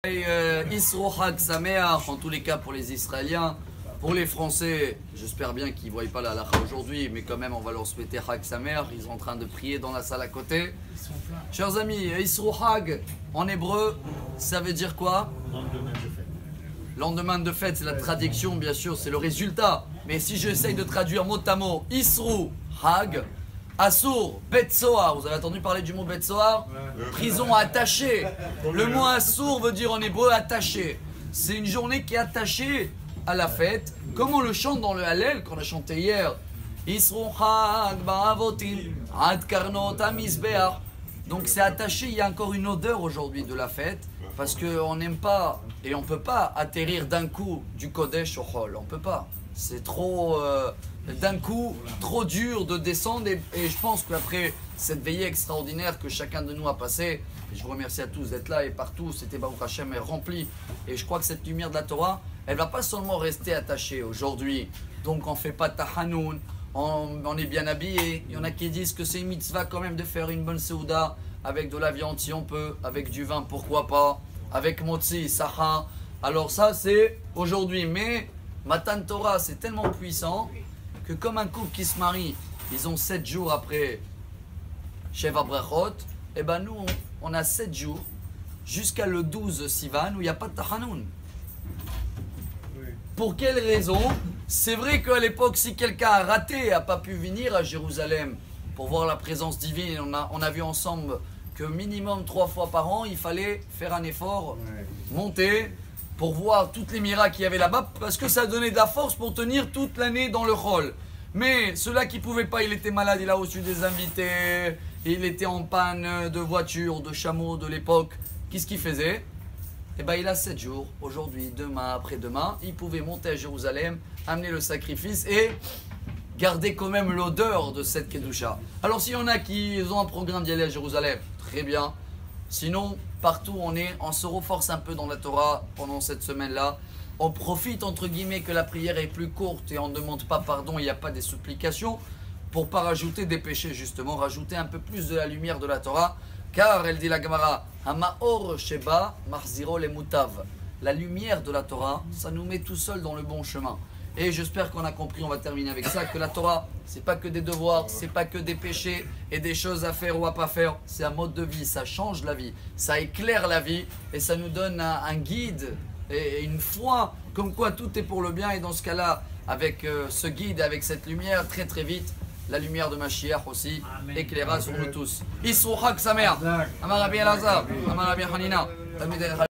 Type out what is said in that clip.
Isro Hag Sameach, en tous les cas pour les Israéliens. Pour les Français, j'espère bien qu'ils ne voient pas la halakha aujourd'hui, mais quand même on va leur souhaiter Hag Sameach. Ils sont en train de prier dans la salle à côté. Chers amis, Isro Hag en hébreu, ça veut dire quoi? Lendemain de fête. Lendemain de fête, c'est la traduction bien sûr, c'est le résultat. Mais si j'essaye de traduire mot à mot, Isro Hag, Assour, Bet Sohar, vous avez entendu parler du mot Bet Sohar? Prison attachée. Le mot Assour veut dire en hébreu attaché. C'est une journée qui est attachée à la fête, comme on le chante dans le Hallel qu'on a chanté hier. Isro Hag Ba'avotim Ad Karnot HaMizbeach. Donc c'est attaché, il y a encore une odeur aujourd'hui de la fête, parce qu'on n'aime pas et on ne peut pas atterrir d'un coup du Kodesh au Chol. On ne peut pas. C'est trop, d'un coup, trop dur de descendre. Et je pense qu'après cette veillée extraordinaire que chacun de nous a passée, et je vous remercie à tous d'être là et partout, c'était Baruch Hashem est rempli. Et je crois que cette lumière de la Torah, elle ne va pas seulement rester attachée aujourd'hui. Donc on ne fait pas Tahanoun, on est bien habillé. Il y en a qui disent que c'est une mitzvah quand même de faire une bonne Seuda avec de la viande si on peut, avec du vin pourquoi pas, avec motzi, sacha. Alors ça c'est aujourd'hui. Mais Matan Torah c'est tellement puissant que comme un couple qui se marie, ils ont 7 jours après Sheva Brachot, et ben nous on a 7 jours jusqu'à le 12 Sivan où il n'y a pas de Tahanoun. Pour quelle raison? C'est vrai qu'à l'époque, si quelqu'un a raté et n'a pas pu venir à Jérusalem pour voir la présence divine, on a vu ensemble que minimum 3 fois par an, il fallait faire un effort, monter pour voir toutes les miracles qu'il y avait là-bas, parce que ça donnait de la force pour tenir toute l'année dans le hall. Mais ceux-là qui ne pouvaient pas, il était malade, il a reçu des invités, il était en panne de voiture, de chameau de l'époque. Qu'est-ce qu'il faisait? Eh bien, il a 7 jours, aujourd'hui, demain, après-demain, il pouvait monter à Jérusalem, amener le sacrifice et garder quand même l'odeur de cette Kedusha. Alors, s'il y en a qui ont un programme d'y aller à Jérusalem, très bien. Sinon, partout on se renforce un peu dans la Torah pendant cette semaine-là. On profite, entre guillemets, que la prière est plus courte et on ne demande pas pardon, il n'y a pas des supplications, pour ne pas rajouter des péchés, justement, rajouter un peu plus de la lumière de la Torah. Car, elle dit la Gemara, Hamaor Sheba Marziro le Mutav. La lumière de la Torah, ça nous met tout seul dans le bon chemin. Et j'espère qu'on a compris, on va terminer avec ça, que la Torah, c'est pas que des devoirs, c'est pas que des péchés et des choses à faire ou à pas faire. C'est un mode de vie, ça change la vie, ça éclaire la vie et ça nous donne un guide et une foi comme quoi tout est pour le bien. Et dans ce cas-là, avec ce guide, avec cette lumière, très très vite, la lumière de Mashiach aussi éclairera sur nous tous. Isro Hag Sameach. Amar Rabbi Elazar, Amar Rabbi Hanina.